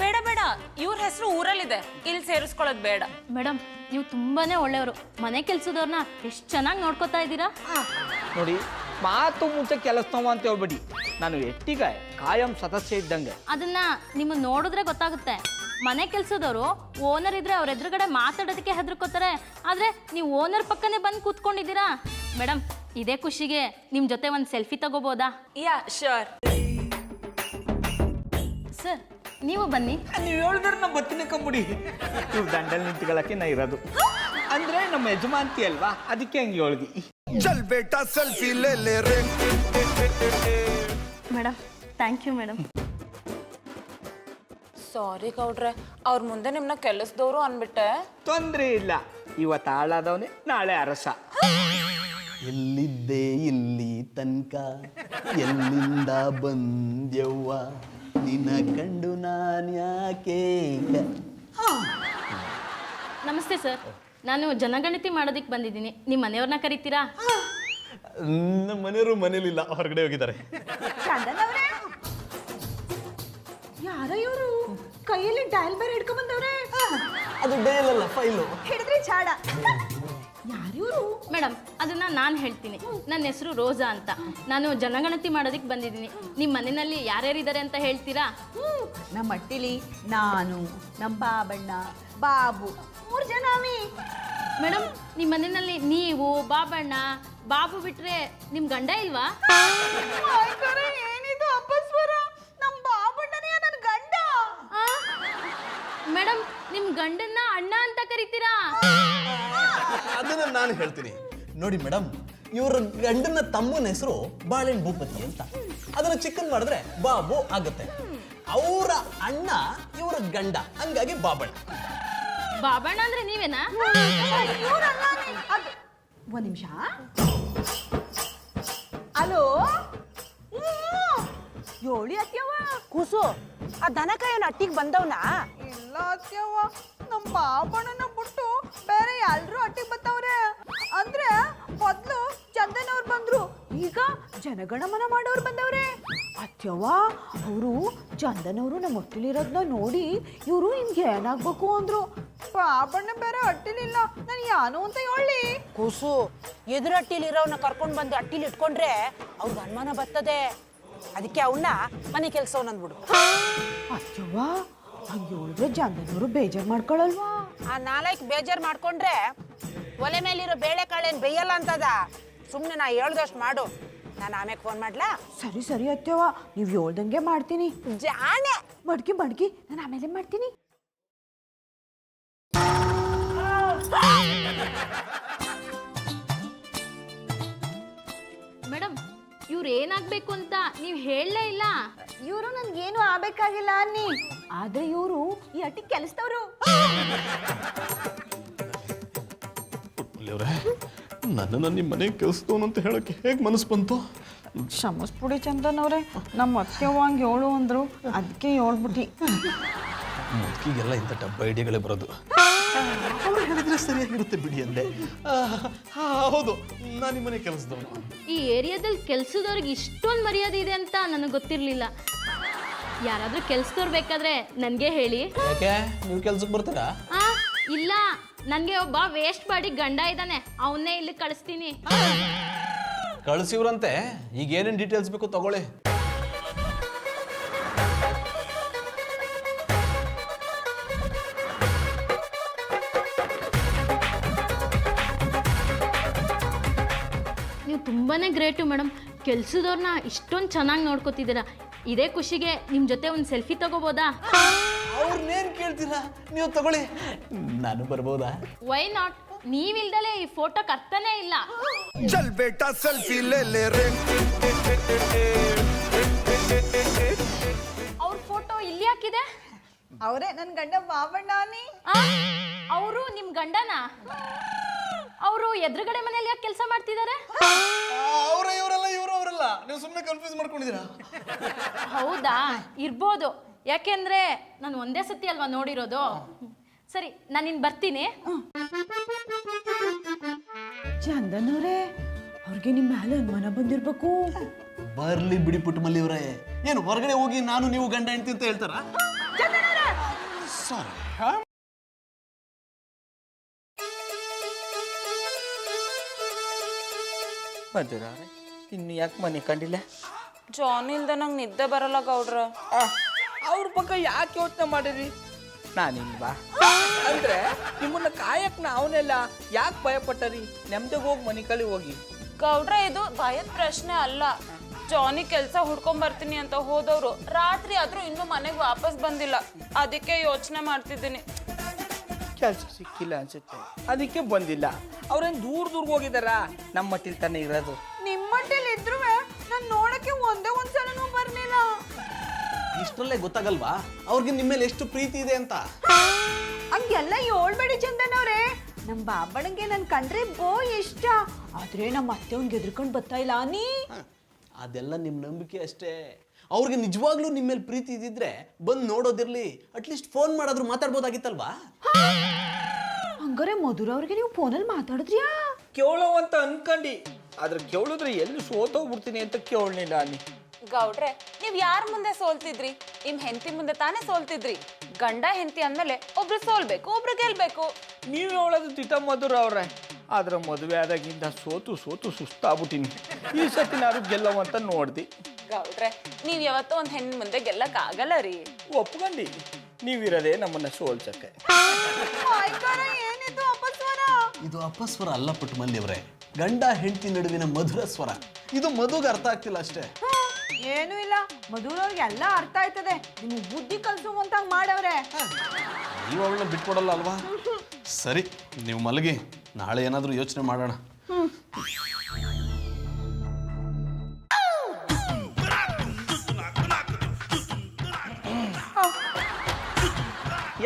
ಬೇಡ ಬೇಡ, ಇವ್ರ ಹೆಸರು ಊರಲ್ಲಿದೆ, ಇಲ್ಲಿ ಸೇರಿಸ್ಕೊಳ್ಳೋದು ಬೇಡ. ಮೇಡಮ್, ನೀವು ತುಂಬಾನೇ ಒಳ್ಳೆಯವರು. ಮನೆ ಕೆಲಸದವ್ರನ್ನ ಎಷ್ಟು ಚೆನ್ನಾಗಿ ನೋಡ್ಕೋತಾ ಇದ್ದೀರಾ ನೋಡಿ. ಮಾತು ಮುಂಚೆ ಕೆಲಸದವ ಅಂತ ಹೇಳ್ಬಿಡಿ. ನಾನು ಎಟ್ಟಿಗೆ ಕಾಯಂ ಸದಸ್ಯ ಇದ್ದಂಗೆ. ಅದನ್ನ ನಿಮ್ಮ ನೋಡಿದ್ರೆ ಗೊತ್ತಾಗುತ್ತೆ. ಮನೆ ಕೆಲಸದವರು ಓನರ್ ಇದ್ರೆ ಅವ್ರ ಎದುರುಗಡೆ ಮಾತಾಡೋದಕ್ಕೆ ಹೆದರ್ಕೋತಾರೆ. ಆದ್ರೆ ನೀವು ಓನರ್ ಪಕ್ಕನೇ ಬಂದು ಕೂತ್ಕೊಂಡಿದ್ದೀರಾ. ಮೇಡಮ್, ಇದೇ ಖುಷಿಗೆ ನಿಮ್ಮ ಜೊತೆ ಒಂದು ಸೆಲ್ಫಿ ತಗೋಬೋದಾ? ಯಾ, ಶ್ಯೂರ್. ಸರ್, ನೀವು ಬನ್ನಿ. ನೀವು ಹೇಳಿದ್ರೆ ನಮ್ಮ ಬತ್ತಿನ ಕಂಬಿಡಿ. ನೀವು ದಂಡಲ್ಲಿ ನಿಂತ್ಕೊಳ್ಳಕ್ಕೆ ನಾ ಇರೋದು. ಅಂದ್ರೆ ನಮ್ಮ ಯಜಮಾಂತಿ ಅಲ್ವಾ, ಅದಕ್ಕೆ ಹಂಗೆ ಹೇಳ್ದಿ. ಚಲ್ ಬೇಟಾ ಸೆಲ್ಫಿ ಲೇ ಲೇ ರೇ. Madam, thank you madam. Sorry ಕೌಡ್ರೆ, ಅವ್ರ ಮುಂದೆ ನಿಮ್ಮನ್ನ ಕೆಲಸದವರು ಅನ್ಬಿಟ್ಟೆ. ತೊಂದರೆ ಇಲ್ಲ, ಇವತ್ತು ಹಾಳಾದವನೇ ನಾಳೆ ಅರಸ. ಎಲ್ಲಿದ್ದೆ ಇಲ್ಲಿ ತನಕ, ಎಲ್ಲಿಂದ ಬಂದ್ಯವ್ವ, ನಿನ್ನ ಕಂಡು ನಾನು ಯಾಕೆ. ನಮಸ್ತೆ ಸರ್, ನಾನು ಜನಗಣತಿ ಮಾಡೋದಕ್ಕೆ ಬಂದಿದ್ದೀನಿ. ನಿಮ್ಮ ಮನೆಯವ್ರನ್ನ ಕರಿತೀರಾ? ನಮ್ಮ ಮನೆಯವರು ಮನೇಲಿಲ್ಲ, ಹೊರಗಡೆ ಹೋಗಿದ್ದಾರೆ. ಚಂದನ ಅವ್ರೆ, ಯಾರ ಇವರು? ಕೈಯಲ್ಲಿ ಡಯಲ್ ಬೇರೆ ಹಿಡ್ಕೊಂಡ್ ಬಂದವ್ರೆ. ಅದು ಡೇಲ್ ಅಲ್ಲ, ಫೈಲು. ಹಿಡಿದ್ರಿ ಚಾಡ. ಯಾರಿವರು? ಮೇಡಮ್, ಅದನ್ನ ನಾನು ಹೇಳ್ತೀನಿ. ನನ್ನ ಹೆಸರು ರೋಸಾ ಅಂತ. ನಾನು ಜನಗಣತಿ ಮಾಡೋದಕ್ಕೆ ಬಂದಿದ್ದೀನಿ. ನಿಮ್ಮ ಮನೆಯಲ್ಲಿ ಯಾರ್ಯಾರಿದ್ದಾರೆ ಅಂತ ಹೇಳ್ತೀರಾ? ನಮ್ಮ ಮಟ್ಟಿಲಿ ನಾನು, ನಮ್ಮ ಬಾಬಣ್ಣ, ಬಾಬು 3 ಜನ. ಮೇಡಮ್, ನಿಮ್ಮ ಮನೆಯಲ್ಲಿ ನೀವು ಬಾಬಣ್ಣ ಬಾಬು ಬಿಟ್ರೆ ನಿಮ್ ಗಂಡ ಇಲ್ವಾ? ಮಾಯ್ಕರ ಏನಿದು ಅಪಸ್ವರ? ನಮ್ ಬಾಬಣ್ಣನೇ ನನ್ನ ಗಂಡ. ಮೇಡಮ್ ನಿಮ್ ಗಂಡನ್ನ ಅಣ್ಣ ಅಂತ ಕರಿತೀರಾ? ಅದನ್ನ ನಾನು ಹೇಳ್ತೀನಿ ನೋಡಿ ಮೇಡಮ್, ಇವ್ರ ಗಂಡನ ತಮ್ಮನ ಹೆಸರು ಬಾಳೆಹಣ್ಣು ಭೂಪತಿ ಅಂತ. ಅದನ್ನ ಚಿಕ್ಕನ್ ಮಾಡಿದ್ರೆ ಬಾಬು ಆಗುತ್ತೆ. ಅವರ ಅಣ್ಣ ಇವರ ಗಂಡ, ಹಂಗಾಗಿ ಬಾಬಣ್ಣ. ಬಾಬಣ್ಣ ಅಂದ್ರೆ ನೀವೇನಾ? ಒಂದ್ ನಿಮಿಷ. ಹಲೋ, ಯೋಳಿ ಅತ್ಯವ್ವ. ಕೂಸು ಆ ದನಕಾಯನ ಅಟ್ಟಿಗೆ ಬಂದವನ? ಇಲ್ಲ ಅತ್ಯವ್ವ, ನಮ್ಮ ಬಾಬಣ್ಣನ ಬಿಟ್ಟು ಬೇರೆ ಎಲ್ರು ಅಟ್ಟಿಗೆ ಬರ್ತಾವ್ರೆ. ಅಂದ್ರೆ ಮೊದ್ಲು ಚಂದನವ್ರು ಬಂದ್ರು, ಈಗ ಜನಗಣಮನ ಮಾಡೋರು ಬಂದವ್ರೆ. ಅತ್ಯವ್ವ, ಅವರು ಚಂದನವರು ನಮ್ಮ ಹೊಟ್ಟಿಲಿರೋದನ್ನ ನೋಡಿ ಇವರು ನಿಮ್ಗೆ ಏನಾಗ್ಬೇಕು ಅಂದ್ರು. ಬಾಬಣ್ಣ ಬೇರೆ ಅಟ್ಟಿಲಿಲ್ಲ, ನಾನು ಯಾನು ಅಂತ ಹೇಳಿ. ಕೂಸು ಎದುರು ಅಟ್ಟಿಲಿರೋವನ್ನ ಕರ್ಕೊಂಡು ಬಂದು ಅಟ್ಟಿಲಿ ಇಟ್ಕೊಂಡ್ರೆ ಅವ್ರಿಗೆ ಅನುಮಾನ ಬರ್ತದೆ. ಅದಕ್ಕೆ ಅವನ್ನ ಮನೆ ಕೆಲ್ಸವನ್ನ ಅಂದ್ಬಿಡು. ಅತ್ಯವ್ವ, ಹಂಗೆ ಹೇಳಿದ್ರೆ ಚಂದನವರು ಬೇಜಾರು ಮಾಡ್ಕೊಳಲ್ವಾ? ಆ ನಾಲ್ಕು ಬೇಜಾರು ಮಾಡ್ಕೊಂಡ್ರೆ ಒಲೆ ಮೇಲಿರೋ ಬೇಳೆಕಾಳೇನು ಬೇಯಲ್ಲ ಅಂತದ. ಸುಮ್ಮನೆ ನಾ ಹೇಳ್ದಷ್ಟು ಮಾಡು, ನಾನು ಆಮೇಲೆ ಫೋನ್ ಮಾಡ್ಲಾ? ಸರಿ ಸರಿ ಅತ್ಯವ್ವ, ನೀವು ಹೇಳ್ದಂಗೆ ಮಾಡ್ತೀನಿ. ಜಾಣೆ ಮಡ್ಗಿ ಮಡ್ಗಿ, ನಾನು ಆಮೇಲೆ ಮಾಡ್ತೀನಿ. ಮೇಡಮ್ ಇವ್ರು ಏನಾಗ್ಬೇಕು ಅಂತ ನೀವು ಹೇಳಲೇ ಇಲ್ಲ. ಇವರು ನನ್ಗೇನು ಆಗ್ಬೇಕಾಗಿಲ್ಲ ಅನ್ನಿ, ಆದ್ರೆ ಇವರು ಈ ಅಟ್ಟಿ ಕೆಲಸದವ್ರು. ನನ್ನನ್ನು ನಿಮ್ಮ ಮನೆ ಕೆಲಸದವನು ಅಂತ ಹೇಳಕ್ಕೆ ಹೇಗೆ ಮನಸ್ಸು ಬಂತು? ಕ್ಷಮಿಸ್ಬಿಡಿ ಚಂದನವ್ರೆ, ನಮ್ಮ ಅತ್ತೆವ್ವ ಹಂಗೆ ಹೇಳು ಅಂದ್ರು, ಅದಕ್ಕೆ ಹೇಳ್ಬಿಟ್ಟಿ. ಮುದುಕಿಗೆಲ್ಲ ಇಂಥ ಡಬ್ಬ ಐಡಿಯಾಗಳೇ ಬರೋದು. ಅವ್ರು ಹೇಳಿದ್ರೆ ಸರಿಯಾಗಿರುತ್ತೆ ಬಿಡಿ ಅಂದೆ. ಹೌದು, ನಾನು ನಿಮ್ಮ ಮನೆ ಕೆಲಸದವನು. ಈ ಏರಿಯಾದಲ್ಲಿ ಕೆಲ್ಸದವ್ರಿಗೆ ಇಷ್ಟೊಂದು ಮರ್ಯಾದೆ ಇದೆ ಅಂತ ನನಗೆ ಗೊತ್ತಿರಲಿಲ್ಲ. ಯಾರಾದ್ರೂ ಕೆಲ್ಸದವ್ರು ಬೇಕಾದ್ರೆ ನನಗೆ ಹೇಳಿ. ಯಾಕೆ ನೀವು ಕೆಲ್ಸಕ್ಕೆ ಬರ್ತೀರಾ? ಇಲ್ಲ, ನನಗೆ ಒಬ್ಬ ವೇಸ್ಟ್ ಬಾಡಿ ಗಂಡ ಇದ್ದಾನೆ, ಅವನ್ನೇ ಇಲ್ಲಿ ಕಳಿಸ್ತೀನಿ. ಕಳಿಸಿವ್ರಂತೆ. ಈಗ ಏನೇನು ಡೀಟೇಲ್ಸ್ ಬೇಕು ತಗೊಳ್ಳಿ. ನೀವು ತುಂಬಾನೇ ಗ್ರೇಟು ಮೇಡಮ್, ಕೆಲ್ಸದವ್ರನ್ನ ಇಷ್ಟೊಂದು ಚೆನ್ನಾಗಿ ನೋಡ್ಕೋತಿದ್ದೀರಾ. ಇದೇ ಖುಷಿಗೆ ನಿಮ್ಮ ಜೊತೆ ಒಂದು ಸೆಲ್ಫಿ ತಗೋಬೋದಾ? ಅವ್ರನ್ನೇನು ಕೇಳ್ತೀರಾ, ನೀವು ತಗೊಳ್ಳಿ. ನಾನು ಬರ್ಬೋದಾ? Why not? ನೀವಿಲ್ದಲೇ ಈ ಫೋಟೋಕ್ಕೆ ಅರ್ಥನೇ ಇಲ್ಲ. चल बेटा सेल्फी ले ले रे. ಅವ್ರ ಫೋಟೋ ಇಲ್ಲಿ ಹಾಕಿದೆ. ಅವರೇ ನನ್ನ ಗಂಡ ಬಾಬಣ್ಣ ಅನ್ನಿ. ಅವರು ನಿಮ್ಮ ಗಂಡನಾ? ಅವರು ಎದುರುಗಡೆ ಮನೇಲಿ ಯಾಕೆ ಕೆಲಸ ಮಾಡ್ತಿದ್ದಾರೆ? ಇವರಲ್ಲ, ಅವರಲ್ಲ. ನೀವು ಸುಮ್ಮನೆ ಕನ್ಫ್ಯೂಸ್ ಮಾಡ್ಕೊಂಡಿದ್ದೀರಾ? ಹೌದಾ, ಇರ್ಬೋದು. ಯಾಕೆಂದ್ರೆ ನಾನು ಒಂದೇ ಸತಿ ಅಲ್ವಾ ನೋಡಿರೋದು. ಸರಿ, ನಾನು ಇನ್ನು ಬರ್ತೀನಿ. ಚಂದನವ್ರೆ, ಅವ್ರಿಗೆ ನಿಮ್ಮ ಮೇಲೆ ಅನುಮಾನ ಬಂದಿರ್ಬೇಕು. ಬರ್ಲಿ ಬಿಡಿ ಪುಟ್ಟಮಲ್ಲಿ ಅವರೇ. ಏನು ಹೊರಗಡೆ ಹೋಗಿ ನಾನು ನೀವು ಗಂಡ ಹೆಂಡ್ತಿ ಅಂತ ಹೇಳ್ತಾರ? ಮಂಜುಳವ್ರೆ, ಇನ್ನು ಯಾಕೆ ಮನೆ ಕಂಡಿಲ್ಲ? ಜಾನ್ ಇಲ್ದ ನಂಗೆ ನಿದ್ದೆ ಬರಲ್ಲ ಗೌಡ್ರ. ಅವ್ರ ಬಗ್ಗೆ ಯಾಕೆ ಯೋಚನೆ ಮಾಡಿರಿ? ನಾನಿಲ್ವಾ ಅಂದ್ರೆ ನಿಮ್ಮನ್ನ ಕಾಯಕ್ ಅವನೆಲ್ಲ ಯಾಕೆ ಭಯಪಟ್ಟರಿ? ನೆಮ್ಮದಿಗೆ ಹೋಗಿ ಮನೆ ಕಳಿ ಹೋಗಿ. ಗೌಡ್ರ, ಇದು ಭಯದ ಪ್ರಶ್ನೆ ಅಲ್ಲ. ಜಾನಿ ಕೆಲಸ ಹುಡ್ಕೊಂಡ್ ಬರ್ತೀನಿ ಅಂತ ಹೋದವ್ರು ರಾತ್ರಿ ಆದ್ರೂ ಇನ್ನೂ ಮನೆಗೆ ವಾಪಸ್ ಬಂದಿಲ್ಲ. ಅದಕ್ಕೆ ಯೋಚನೆ ಮಾಡ್ತಿದ್ದೀನಿ. ಕೆಲಸ ಸಿಕ್ಕಿಲ್ಲ ಅನ್ಸುತ್ತೆ, ಅದಕ್ಕೆ ಬಂದಿಲ್ಲ. ಅವ್ರೇನು ದೂರ ಹೋಗಿದಾರ? ನಮ್ಮ ಮಟ್ಟಿಲ್ ತಾನೇ ಇರೋದು. ನಿಮ್ಮ ಮಟ್ಟಲ್ಲಿ ಇದ್ರು ನಾನು ನೋಡಕ್ಕೆ ಒಂದೇ ಒಂದ್ಸಲನೂ ಬರ್ಲಿಲ್ಲ. ಇಷ್ಟರಲ್ಲೇ ಗೊತ್ತಾಗಲ್ವಾ ಅವ್ರಿಗೆ ನಿಮ್ಮ ಮೇಲೆ ಎಷ್ಟು ಪ್ರೀತಿ ಇದೆ ಅಂತ? ಹಂಗೆಲ್ಲ ಹೇಳ್ಬೇಡಿ ಚಂದನವ್ರೆ. ನಮ್ಮ ಬಾಬಣ್ಣಂಗೆ ನನ್ ಕಂಡ್ರೆ ಇಷ್ಟ, ಆದ್ರೆ ನಮ್ಮ ಅತ್ತೆ ಅವ್ನಿಗೆ ಎದ್ರುಕೊಂಡು ಬರ್ತಾ ಇಲ್ಲ ಅನ್ನಿ. ಅದೆಲ್ಲ ನಿಮ್ಮ ನಂಬಿಕೆ ಅಷ್ಟೇ. ಅವ್ರಿಗೆ ನಿಜವಾಗ್ಲೂ ನಿಮ್ಮ ಮೇಲೆ ಪ್ರೀತಿ ಇದ್ದಿದ್ರೆ ಬಂದು ನೋಡೋದಿರ್ಲಿ, ಅಟ್ಲೀಸ್ಟ್ ಫೋನ್ ಮಾಡಾದ್ರೂ ಮಾತಾಡ್ಬೋದಾಗಿತ್ತಲ್ವಾ? ಹಂಗಾರೆ ಮಧುರ ಅವ್ರಿಗೆ ನೀವು ಫೋನಲ್ಲಿ ಮಾತಾಡಿದ್ರ್ಯಾ? ಕೇಳೋ ಅಂತ ಅನ್ಕಂಡಿ, ಆದ್ರೆ ಕೇಳಿದ್ರೆ ಎಲ್ಲಿ ಸೋತೋಗ್ಬಿಡ್ತೀನಿ ಅಂತ ಕೇಳಲಿಲ್ಲ ಅಲ್ಲಿ. ಗೌಡ್ರೆ, ನೀವ್ ಯಾರ ಮುಂದೆ ಸೋಲ್ತಿದ್ರಿ? ನಿಮ್ ಹೆಂಡತಿ ಮುಂದೆ ತಾನೇ ಸೋಲ್ತಿದ್ರಿ. ಗಂಡ ಹೆಂಡತಿ ಅಂದ್ಮೇಲೆ ಒಬ್ರು ಸೋಲ್ಬೇಕು, ಒಬ್ರು ಗೆಲ್ಬೇಕು. ನೀವು ಹೇಳೋದು ತಿಟ ಮಧುರ ಅವ್ರೆ, ಆದ್ರೆ ಮದುವೆ ಆದಾಗಿಂದ ಸೋತು ಸುಸ್ತಾಗ್ಬಿಟ್ಟಿನಿ. ಈ ಸತಿ ನಾನು ಗೆಲ್ಲವಂತ ನೋಡ್ದಿ. ಗೌಡ್ರೆ, ನೀವ್ ಯಾವತ್ತೂ ಒಂದ್ ಹೆಣ್ಣು ಮುಂದೆ ಗೆಲ್ಲಕ್ ಆಗಲ್ಲ ರೀ. ಒಪ್ಕೊಂಡಿ, ನೀವಿರೋದೇ ನಮ್ಮನ್ನ ಸೋಲ್ಸಕ್ಕೆ. ಏನಿದು ಅಪಸ್ವರ? ಇದು ಅಪಸ್ವರ ಅಲ್ಲ ಪುಟ್ಟಮಲ್ಲಿ ಅವರೇ, ಗಂಡ ಹೆಂಡತಿ ನಡುವಿನ ಮಧುರ ಸ್ವರ. ಇದು ಮಧುಗೆ ಅರ್ಥ ಆಗ್ತಿಲ್ಲ ಅಷ್ಟೇ. ಏನೂ ಇಲ್ಲ, ಮಧುರವ್ರಿಗೆ ಎಲ್ಲ ಅರ್ಥ ಆಯ್ತದೆ. ನಿಮ್ಗೆ ಬುದ್ಧಿ ಕಲ್ಸುವಂತಾಗ ಮಾಡವ್ರೆ. ನೀವು ಅವಳನ್ನ ಬಿಟ್ಕೊಡಲ್ಲ ಅಲ್ವಾ? ಸರಿ, ನೀವು ಮಲಗಿ, ನಾಳೆ ಏನಾದರೂ ಯೋಚನೆ ಮಾಡೋಣ.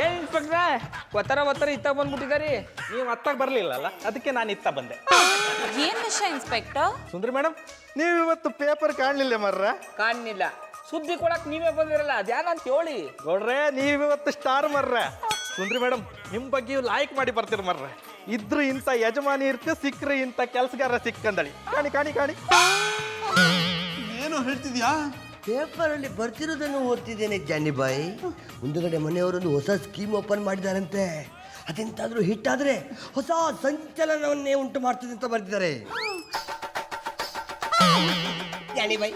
ಏನ್ ಇನ್ಸ್ಪೆಕ್ಟ್ರೆ ಒತ್ತರ ಇತ್ತ ಬಂದ್ಬಿಟ್ಟಿದಾರಿ. ನೀವು ಅತ್ತಾಗ ಬರಲಿಲ್ಲಲ್ಲ, ಅದಕ್ಕೆ ನಾನು ಇತ್ತ ಬಂದೆ. ಏನ್ ವಿಷಯ ಇನ್ಸ್ಪೆಕ್ಟರ್? ಸುಂದ್ರಿ ಮೇಡಮ್, ನೀವು ಇವತ್ತು ಪೇಪರ್ ಕಾಣಲಿಲ್ಲ ಮರ್ರ? ಕಾಣಲಿಲ್ಲ. ಸುದ್ದಿ ಕೊಡಕ್ ನೀವೇ ಬಂದಿರಲ್ಲ, ಅದ್ಯಾನಂತ ಹೇಳಿ. ನೋಡ್ರೆ, ನೀವು ಇವತ್ತು ಸ್ಟಾರ್ ಮರ್ರ. ಸುಂದ್ರಿ ಮೇಡಮ್, ನಿಮ್ಮ ಬಗ್ಗೆ ಲೈಕ್ ಮಾಡಿ ಬರ್ತೀರ ಮರ್ರ. ಇದ್ರು ಇಂಥ ಯಜಮಾನಿ ಇರ್ತೆ, ಸಿಕ್ಕ್ರೆ ಇಂಥ ಕೆಲಸಗಾರ ಸಿಕ್ಕಂದಳಿ. ಕಾಣಿ ಕಾಣಿ ಕಾಣಿ. ಏನೋ ಹೇಳ್ತಿದ್ಯಾ? ಪೇಪರಲ್ಲಿ ಬರ್ತಿರೋದನ್ನು ಓದ್ತಿದ್ದೇನೆ ಜಾನಿ ಬಾಯ್. ಮುಂದುಗಡೆ ಮನೆಯವರೊಂದು ಹೊಸ ಸ್ಕೀಮ್ ಓಪನ್ ಮಾಡಿದಾರಂತೆ. ಅದೆಂತಾದ್ರೂ ಹಿಟ್ ಆದ್ರೆ ಹೊಸ ಸಂಚಲನವನ್ನೇ ಉಂಟು ಮಾಡ್ತದೆ ಅಂತ ಬರ್ತಿದ್ದಾರೆ. ಜಾನಿ ಬಾಯ್,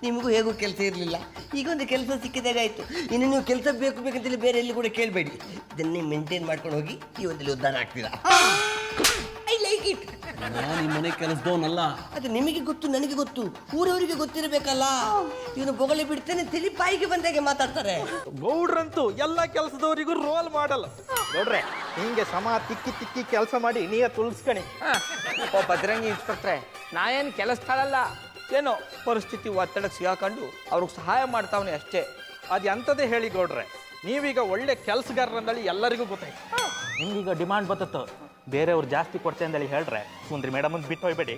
ನಿಮಗೂ ಹೇಗೂ ಕೆಲಸ ಇರಲಿಲ್ಲ, ಈಗೊಂದು ಕೆಲಸ ಸಿಕ್ಕಿದಾಗಾಯ್ತು. ಇನ್ನು ನೀವು ಕೆಲಸ ಬೇಕು ಬೇಕಂತೇಳಿ ಬೇರೆ ಎಲ್ಲಿ ಕೂಡ ಕೇಳಬೇಡಿ. ಇದನ್ನೇ ಮೇಂಟೈನ್ ಮಾಡ್ಕೊಂಡು ಹೋಗಿ ಈ ಒಂದಲ್ಲಿ ಉದ್ಧಾರ ಆಗ್ತೀರಾ. I like it. ನಾನು ಈ ಮನೆ ಕೆಲಸದವನಲ್ಲ. ಅದು ನಿಮಗೆ ಗೊತ್ತು, ನನಗೆ ಗೊತ್ತು, ಊರವರಿಗೆ ಗೊತ್ತಿರಬೇಕಲ್ಲ. ಇವನು ಬೊಗಳಿ ಬಿಡ್ತೇನೆ ತಿಳಿ ಬಾಯಿಗೆ ಬಂದಾಗೆ ಮಾತಾಡ್ತಾರೆ. ಗೌಡ್ರಂತೂ ಎಲ್ಲ ಕೆಲಸದವರಿಗೂ ರೋಲ್ ಮಾಡಲ್ಲ. ನೋಡ್ರೆ, ಹಿಂಗೆ ತಿಕ್ಕಿ ತಿಕ್ಕಿ ಕೆಲಸ ಮಾಡಿ ನೀವೇ ತುಳ್ಸ್ಕಣಿ. ಓ ಭದ್ರಂಗಿ ಇನ್ಸ್ಪೆಕ್ಟ್ರೆ, ನಾ ಏನು ಕೆಲಸದಲ್ಲ, ಏನೋ ಪರಿಸ್ಥಿತಿ ಒತ್ತಡಕ್ಕೆ ಸಿಗಾಕೊಂಡು ಅವ್ರಿಗೆ ಸಹಾಯ ಮಾಡ್ತಾವನೆ ಅಷ್ಟೇ. ಅದು ಎಂಥದೇ ಹೇಳಿ ಗೌಡ್ರೆ, ನೀವೀಗ ಒಳ್ಳೆ ಕೆಲಸಗಾರರಂದಳಿ ಎಲ್ಲರಿಗೂ ಗೊತ್ತಾಯ್ತು. ನಿಮ್ಗೀಗ ಡಿಮಾಂಡ್ ಬತ್ತತ್ತು, ಬೇರೆಯವ್ರು ಜಾಸ್ತಿ ಕೊಡ್ತೆ ಅಂದೇಳಿ ಹೇಳ್ರೆ ಸುಂದ್ರಿ ಮೇಡಮ್ ಬಿಟ್ಟು ಹೋಗ್ಬೇಡಿ.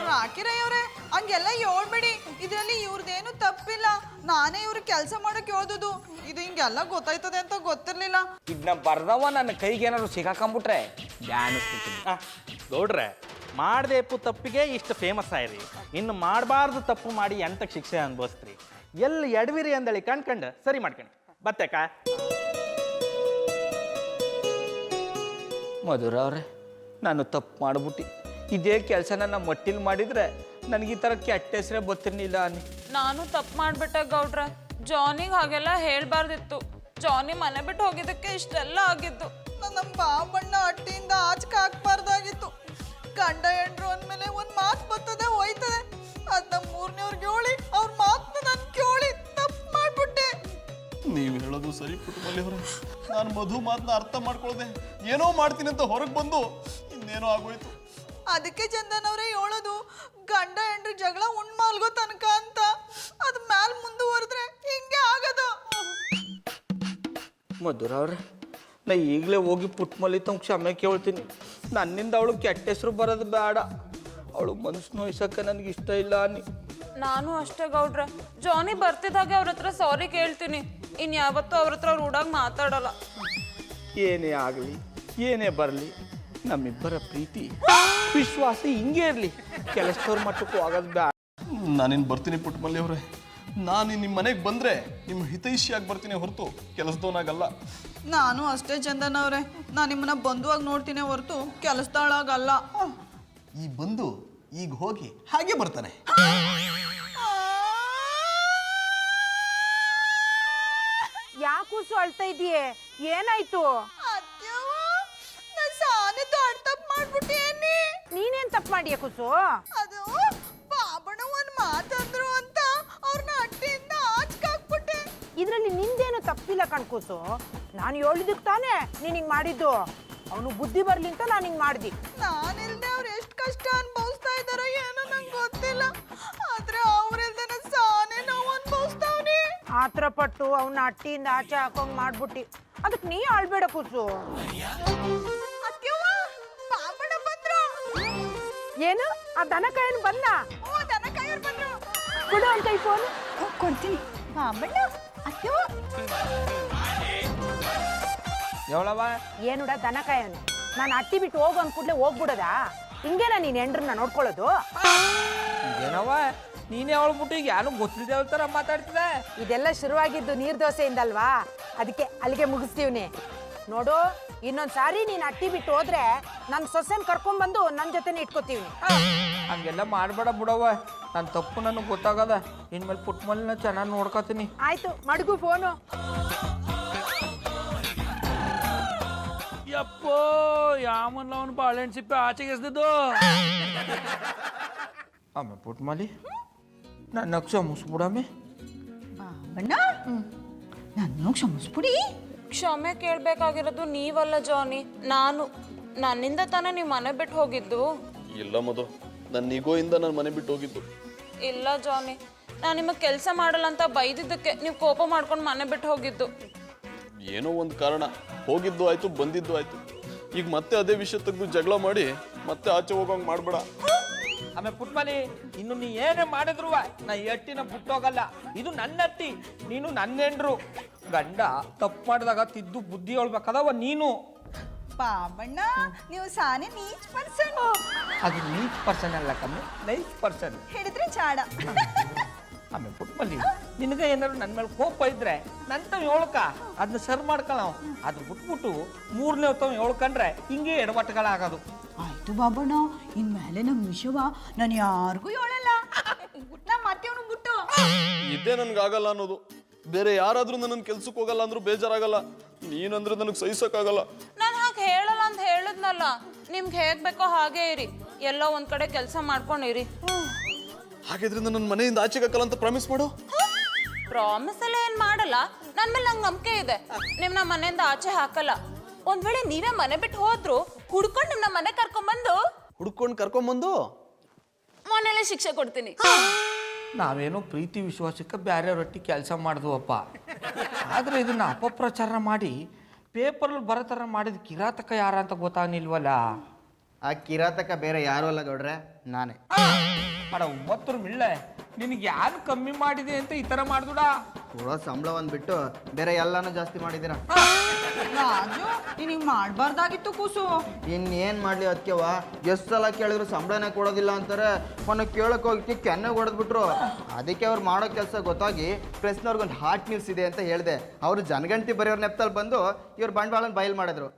ರಾಕಿರಯ್ಯವ್ರೆ, ಹಂಗೆಲ್ಲ ಹೇಳ್ಬೇಡಿ. ಇದರಲ್ಲಿ ಇವ್ರದ್ದೇನು ತಪ್ಪಿಲ್ಲ. ನಾನೇ ಇವ್ರ ಕೆಲಸ ಮಾಡಕ್ ಹೇಳ್ದುದು. ಇದು ಹಿಂಗೆಲ್ಲ ಗೊತ್ತಾಯ್ತದೆ ಅಂತ ಗೊತ್ತಿರ್ಲಿಲ್ಲ. ಇದನ್ನ ಬರ್ದವ ನನ್ನ ಕೈಗೆ ಏನಾದ್ರು ಸಿಗಾಕೊಂಬಿಟ್ರೆ ಡ್ಯಾನಿಸ್ಬಿಡ್ತೀನಿ. ಗೌಡ್ರೆ, ಮಾಡದೆ ತಪ್ಪಿಗೆ ಇಷ್ಟು ಫೇಮಸ್ ಆಯ್ರಿ. ಇನ್ನು ಮಾಡಬಾರ್ದು ತಪ್ಪು ಮಾಡಿ ಎಂತಕ್ಕೆ ಶಿಕ್ಷೆ ಅನ್ಭವಿಸ್ತ್ರಿ. ಎಲ್ಲಿ ಎಡವಿರಿ ಅಂದಳಿ ಕಣ್ಕಂಡು ಸರಿ ಮಾಡ್ಕೊಂಡು ಬತ್ತೇಕ. ಮಧುರ ಅವ್ರೆ, ನಾನು ತಪ್ಪು ಮಾಡ್ಬಿಟ್ಟು ಇದೇ ಕೆಲಸ ನನ್ನ ಮಟ್ಟಿಲ್ ಮಾಡಿದ್ರೆ ನನಗೆ ಈ ಥರ ಕೆಟ್ಟ ಹೆಸರೇ ಗೊತ್ತಿರ್ಲಿಲ್ಲ ಅನ್ನಿ. ನಾನು ತಪ್ಪು ಮಾಡ್ಬಿಟ್ಟೆ ಗೌಡ್ರ. ಜಾನಿಗೆ ಹಾಗೆಲ್ಲ ಹೇಳ್ಬಾರ್ದಿತ್ತು. ಜಾನಿ ಮನೆ ಬಿಟ್ಟು ಹೋಗಿದ್ದಕ್ಕೆ ಇಷ್ಟೆಲ್ಲ ಆಗಿದ್ದು. ನಮ್ಮ ಬಾಬಣ್ಣ ಅಟ್ಟಿಯಿಂದ ಆಚೆ ಹಾಕ್ಬಾರ್ದಾಗಿತ್ತು. ಗಂಡ ಹೆಂಡ್ರು ಅಂದ್ಮೇಲೆ ಒಂದ್ ಮಾತು ಬರ್ತದೆ ಹೋಯ್ತದೆ. ಅದನ್ನ ಮೂರನೇವ್ರಿಗೆ ಹೇಳಿ ಅವ್ರ ಮಾತನ್ನ ನಾನು ಕೇಳಿ ತಪ್ಪು ಮಾಡ್ಬಿಟ್ಟೆ. ನೀವು ಹೇಳೋದು ಸರಿ ಪುಟ್ಟಮಲ್ಲಿ ಅವರೇ. ನಾನು ಮಧು ಮಾತನ್ನ ಅರ್ಥ ಮಾಡ್ಕೊಳ್ದೆ ಏನೋ ಮಾಡ್ತೀನಿ ಅಂತ ಹೊರಗೆ ಬಂದು ಇನ್ನೇನೋ ಆಗೋಯ್ತು. ಅದಕ್ಕೆ ಚಂದನ್ ಅವರೇ ಹೇಳೋದು, ಗಂಡ ಹೆಂಡ್ರು ಜಗಳ ಉಣ್ಮಾಲ್ಗೋ ತನಕ ಅಂತ. ಅದ್ ಮ್ಯಾಲ್ ಮುಂದುವರೆದ್ರೆ ಹಿಂಗೆ ಆಗದು. ಮಧುರ ಅವ್ರೆ, ನಾ ಈಗಲೇ ಹೋಗಿ ಪುಟ್ಮಲ್ಲಿ ತಮ್ಮ ಕ್ಷಮೆ ಕೇಳ್ತೀನಿ. ನನ್ನಿಂದ ಅವಳು ಕೆಟ್ಟ ಹೆಸರು ಬರೋದು ಬೇಡ. ಅವಳು ಮನಸ್ಸು ನೋಯ್ಸಕ್ಕೆ ನನಗೆ ಇಷ್ಟ ಇಲ್ಲ ಅನ್ನಿ. ನಾನು ಅಷ್ಟೇ ಗೌಡ್ರ. ಜಾನಿ ಬರ್ತಿದ್ದಾಗೆ ಅವ್ರ ಹತ್ರ ಸಾರಿ ಕೇಳ್ತೀನಿ. ಇನ್ಯಾವತ್ತೂ ಅವ್ರ ಹತ್ರ ರೂಢಾಗಿ ಮಾತಾಡಲ್ಲ. ಏನೇ ಆಗಲಿ, ಏನೇ ಬರಲಿ, ನಮ್ಮಿಬ್ಬರ ಪ್ರೀತಿ ವಿಶ್ವಾಸ ಹಿಂಗೆ ಇರಲಿ. ಕೆಲಸದವ್ರ ಮಟ್ಟಕ್ಕೂ ಆಗೋದು ಬೇಡ. ನಾನಿನ್ನು ಬರ್ತೀನಿ ಪುಟ್ಟಮಲ್ಲಿ ಅವರೇ. ನಾನು ನಿಮ್ಮ ಮನೆಗೆ ಬಂದರೆ ನಿಮ್ಮ ಹಿತೈಷಿಯಾಗಿ ಬರ್ತೀನಿ ಹೊರತು ಕೆಲಸದವನಾಗಲ್ಲ. ನಾನು ಅಷ್ಟೇ ಚಂದನ್ ಅವರೇ, ನಾನು ನಿಮ್ಮನ್ನ ಬಂಧುವಾಗಿ ನೋಡ್ತೀನಿ ಹೊರತು ಕೆಲಸದಾಳಾಗಲ್ಲ. ಈ ಬಂದು ಈಗ ಹೋಗಿ ಹಾಗೆ ಬರ್ತಾನೆ. ಯಾಕೂಸು ಅಳ್ತಾ ಇದೆಯೇ? ಏನಾಯ್ತು? ನೀನೇನ್ ತಪ್ಪು ಮಾಡಿಯ ಕೂಸು? ಅದು ಬಾಬಣ್ಣ ಒಂದ್ ಮಾತಂದ್ರು ಅಂತ ಅವ್ರನ್ನ ಅಟ್ಟಿಯಿಂದ ಆಚ್ಕಾಕ್ಬಿಟ್ಟೆ. ಇದ್ರಲ್ಲಿ ನಿಂದೇನು ತಪ್ಪಿಲ್ಲ ಕಣ್ಕೂಸು. ನಾನು ಹೇಳಿದಕ್ಕೆ ತಾನೇ ನೀನ್ ಹಿಂಗ್ ಮಾಡಿದ್ದು. ಅವನು ಬುದ್ಧಿ ಬರ್ಲಿ ಅಂತ ನಾನು ಹಿಂಗ್ ಮಾಡ್ದಿ. ನಾನಿಲ್ದೆ ಅವ್ರು ಎಷ್ಟು ಕಷ್ಟ ಅನ್ಭವಿಸ್ತಾ ಇದಾರೋ ಏನೋ ನಂಗೆ ಗೊತ್ತಿಲ್ಲ. ಆದ್ರೆ ಅವ್ರಿಲ್ದೇನೆ ಸಾನೆ ನೋವು ಅನ್ಭವಿಸ್ತಾವ್ನಿ. ಆತರ ಪಟ್ಟು ಅವನ್ನ ಅಟ್ಟಿಯಿಂದ ಆಚೆ ಹಾಕೊಂಡ್ ಮಾಡ್ಬಿಟ್ಟಿ. ಅದಕ್ಕೆ ನೀ ಆಳ್ಬೇಡ ಕೂಸು. ಬಾಬಣ್ಣ ಬಂದ್ರು. ಏನು? ಆ ದನಕಾಯನ್ ಬಂದ? ಓ, ದನಕಾಯವ್ರು ಬಂದ್ರು. ಕೊಡು ಅಂತ ಈ ಫೋನ್ ಕೊಡ್ತೀನಿ. ಬಾಬಣ್ಣ, ಅಯ್ಯೋ ಹೇಳವ. ಏನುಡ ದನಕಾಯನ್? ನಾನು ಅಟ್ಟಿ ಬಿಟ್ಟು ಹೋಗು ಅಂದ್ ಕೂಡಲೇ ಹೋಗ್ಬಿಡೋದಾ? ಹಿಂಗೇನ ನೀನ್ ಹೆಂಡ್ರನ್ನ ನೋಡ್ಕೊಳ್ಳೋದು? ಏನವ ನೀನೇ ಹೇಳ್ಬಿಟ್ಟು ಈಗ ಯಾರು ಗೊತ್ತಿದೆ ಥರ ಮಾತಾಡ್ತಿದೆ. ಇದೆಲ್ಲ ಶುರುವಾಗಿದ್ದು ನೀರ್ ದೋಸೆಯಿಂದಲ್ವಾ? ಅದಕ್ಕೆ ಅಲ್ಲಿಗೆ ಮುಗಿಸ್ತೀವ್ನಿ ನೋಡು. ಇನ್ನೊಂದ್ ಸಾರಿ ನೀನ್ ಅಟ್ಟಿ ಬಿಟ್ಟು ಹೋದ್ರೆ ನನ್ ಸೊಸೆನ್ ಕರ್ಕೊಂಡ್ಬಂದು ನನ್ ಜೊತೆನೆ ಇಟ್ಕೋತೀವಿ. ಹಂಗೆಲ್ಲ ಮಾಡಬೇಡ ಬಿಡವ. ನನ್ನ ತಪ್ಪು ನನಗೆ ಗೊತ್ತಾಗದ. ಇನ್ಮೇಲೆ ಪುಟ್ಮಲ್ಲಿನ ಚೆನ್ನಾಗಿ ನೋಡ್ಕೊತೀನಿ. ಆಯ್ತು, ಮಡ್ಗು ಫೋನು. ಯಪ್ಪೋ ಯಾವನ್ನ ಅವನು ಬಾಳೆಹಣ್ಣು ಸಿಪ್ಪೆ ಆಚೆಗೆ ಎಸ್ದಿದ್ದು. ಆಮೆ ಪುಟ್ಮಲಿ ನನ್ನ ಕ್ಷಮಿಸ್ಬಿಡಮ್ಮೆ. ಬಣ್ಣ ನನ್ನ ಕ್ಷಮಿಸ್ಬಿಡಿ. ಕ್ಷಮೆ ಕೇಳಬೇಕಾಗಿರೋದು ನೀವಲ್ಲ ಜಾನಿ, ನಾನು. ನನ್ನಿಂದ ತಾನೇ ನೀವು ಮನೆ ಬಿಟ್ಟು ಹೋಗಿದ್ದು. ಇಲ್ಲ ಮಧು, ನನ್ನ ಈಗೋಯಿಂದ ನಾನು ಮನೆ ಬಿಟ್ಟು ಹೋಗಿದ್ದು. ಇಲ್ಲ ಜಾನಿ, ನಾನು ನಿಮಗೆ ಕೆಲಸ ಮಾಡಲ್ಲ ಅಂತ ಬೈದಿದ್ದಕ್ಕೆ ನೀವು ಕೋಪ ಮಾಡ್ಕೊಂಡು ಮನೆ ಬಿಟ್ಟು ಹೋಗಿದ್ದು. ಏನೋ ಒಂದು ಕಾರಣ, ಹೋಗಿದ್ದು ಆಯ್ತು, ಬಂದಿದ್ದು ಆಯ್ತು. ಈಗ ಮತ್ತೆ ಅದೇ ವಿಷಯ ತೆಗೆದು ಜಗಳ ಮಾಡಿ ಮತ್ತೆ ಆಚೆ ಹೋಗೋಂಗ್ ಮಾಡ್ಬೇಡ. ಆಮೇಲೆ ಪುಟ್ಮಲಿ ಇನ್ನು ನೀ ಏನೇ ಮಾಡಿದ್ರು ನಾ ಎಟ್ಟಿನ ಬಿಟ್ಟೋಗಲ್ಲ. ಇದು ನನ್ನ ಅಟ್ಟಿ, ನೀನು ನನ್ನ ಹೆಂಡ್ರು. ಗಂಡ ತಪ್ಪು ಮಾಡಿದಾಗ ತಿದ್ದು ಬುದ್ಧಿ ಹೇಳ್ಬೇಕಾದವ ನೀನು. ಪಾಪಣ್ಣ ನೀವು ಸಾನೆ ನೀಚ್ ಪರ್ಸನ್. ಅದು ನೀಚ್ ಪರ್ಸನ್ ಅಲ್ಲ ಕಮ್ಮಿ, ನೈಸ್ ಪರ್ಸನ್. ಹಿಡಿದ್ರೆ ಚಾಡ. ಆಮೇಲೆ ಪುಟ್ಮಲಿ ನಿನಗೆ ಏನಾದ್ರು ನನ್ನ ಮೇಲೆ ಕೋಪ ಇದ್ರೆ ನಂತ ಹೇಳ್ಕ, ಅದನ್ನ ಸರ್ ಮಾಡ್ಕೊಳ್ಳ. ಅದು ಬಿಟ್ಬಿಟ್ಟು ಮೂರನೇ ಹೊತ್ತವ ಹೇಳ್ಕೊಂಡ್ರೆ ಹಿಂಗೆ ಎಡವಟ್ಟುಗಳಾಗೋದು. ಆಯ್ತು ಬಾಬಣ್ಣ, ಇನ್ಮೇಲೆ ನಮ್ಮ ವಿಷಯವ ನಾನು ಯಾರಿಗೂ ಹೇಳಲ್ಲ. ನಾ ಮತ್ತೆ ಅವನು ಬಿಟ್ಟು ಇದೇ ನನ್ಗಾಗಲ್ಲ ಅನ್ನೋದು. ಬೇರೆ ಯಾರಾದ್ರೂ ನನ್ನ ಕೆಲ್ಸಕ್ಕೆ ಹೋಗಲ್ಲ ಅಂದ್ರೂ ಬೇಜಾರಾಗಲ್ಲ, ನೀನಂದ್ರೆ ನನಗೆ ಸಹಿಸಕ್ಕಾಗಲ್ಲ. ನಾನು ಹಾಗೆ ಹೇಳಲ್ಲ ಅಂತ ಹೇಳಿದ್ನಲ್ಲ. ನಿಮ್ಗೆ ಹೇಗ್ ಬೇಕೋ ಹಾಗೆ ಇರಿ, ಎಲ್ಲೋ ಒಂದ್ ಕಡೆ ಕೆಲಸ ಮಾಡ್ಕೊಂಡಿರಿ. ಹಾಗಿದ್ರೆ ನನ್ನ ಮನೆಯಿಂದ ಆಚೆಗೆ ಹಾಕಲ್ಲ ಅಂತ ಪ್ರಾಮಿಸ್ ಮಾಡು. ಪ್ರಾಮಿಸ್ ಎಲ್ಲ ಏನ್ ಮಾಡಲ್ಲ, ನನ್ ಮೇಲೆ ನಂಗೆ ನಂಬಿಕೆ ಇದೆ. ನಿಮ್ನ ಮನೆಯಿಂದ ಆಚೆ ಹಾಕಲ್ಲ. ಒಂದ್ ವೇಳೆ ನೀವೇ ಮನೆ ಬಿಟ್ಟು ಹೋದ್ರು ಹುಡ್ಕೊಂಡು ನಿಮ್ನ ಮನೆ ಕರ್ಕೊಂಡ್ಬಂದು ಕರ್ಕೊಂಬಂದು ಮನೇಲೆ ಶಿಕ್ಷೆ ಕೊಡ್ತೀನಿ. ನಾವೇನೋ ಪ್ರೀತಿ ವಿಶ್ವಾಸಕ್ಕೆ ಬೇರೆ ರೊಟ್ಟಿ ಕೆಲಸ ಮಾಡಿದ್ವಪ್ಪ. ಆದರೆ ಇದನ್ನ ಅಪಪ್ರಚಾರ ಮಾಡಿ ಪೇಪರಲ್ಲಿ ಬರೋ ಥರ ಮಾಡಿದ ಕಿರಾತಕ ಯಾರ ಅಂತ ಗೊತ್ತಾಗಲಿಲ್ವಲ್ಲ. ಆ ಕಿರಾತಕ ಬೇರೆ ಯಾರು ಅಲ್ಲ ಗೌಡ್ರೆ, ನಾನೇ. ಅಡ 9 ಮಿಳ್ಳೆ ನಿನಗೆ ಯಾರು ಕಮ್ಮಿ ಮಾಡಿದೆ ಅಂತ ಈ ಥರ ಮಾಡಿದುಡ. ಕೊಡೋ ಸಂಬಳ ಒಂದು ಬಿಟ್ಟು ಬೇರೆ ಎಲ್ಲಾನು ಜಾಸ್ತಿ ಮಾಡಿದ್ದೀರಾ. ರಾಜು ನಿನಗೆ ಮಾಡಬಾರ್ದಾಗಿತ್ತು ಕೂಸು. ಇನ್ನೇನು ಮಾಡಲಿ ಅದಕ್ಕೆವ, ಎಷ್ಟು ಸಲ ಕೇಳಿದ್ರು ಸಂಬಳನೇ ಕೊಡೋದಿಲ್ಲ ಅಂತಾರೆ. ಮೊನ್ನೆ ಕೇಳಕ್ಕೆ ಹೋಗಿ ಕೆನ್ನೆ ಹೊಡೆದ್ಬಿಟ್ರು. ಅದಕ್ಕೆ ಅವ್ರು ಮಾಡೋ ಕೆಲಸ ಗೊತ್ತಾಗಿ ಪ್ರೆಸ್ನವ್ರಿಗೊಂದು ಹಾಟ್ ನ್ಯೂಸ್ ಇದೆ ಅಂತ ಹೇಳಿದೆ. ಅವರು ಜನಗಣತಿ ಬರೆಯೋರ್ ನೆಪ್ತಲ್ಲಿ ಬಂದು ಇವ್ರು ಬಂಡವಾಳನ ಬಯಲು ಮಾಡಿದ್ರು.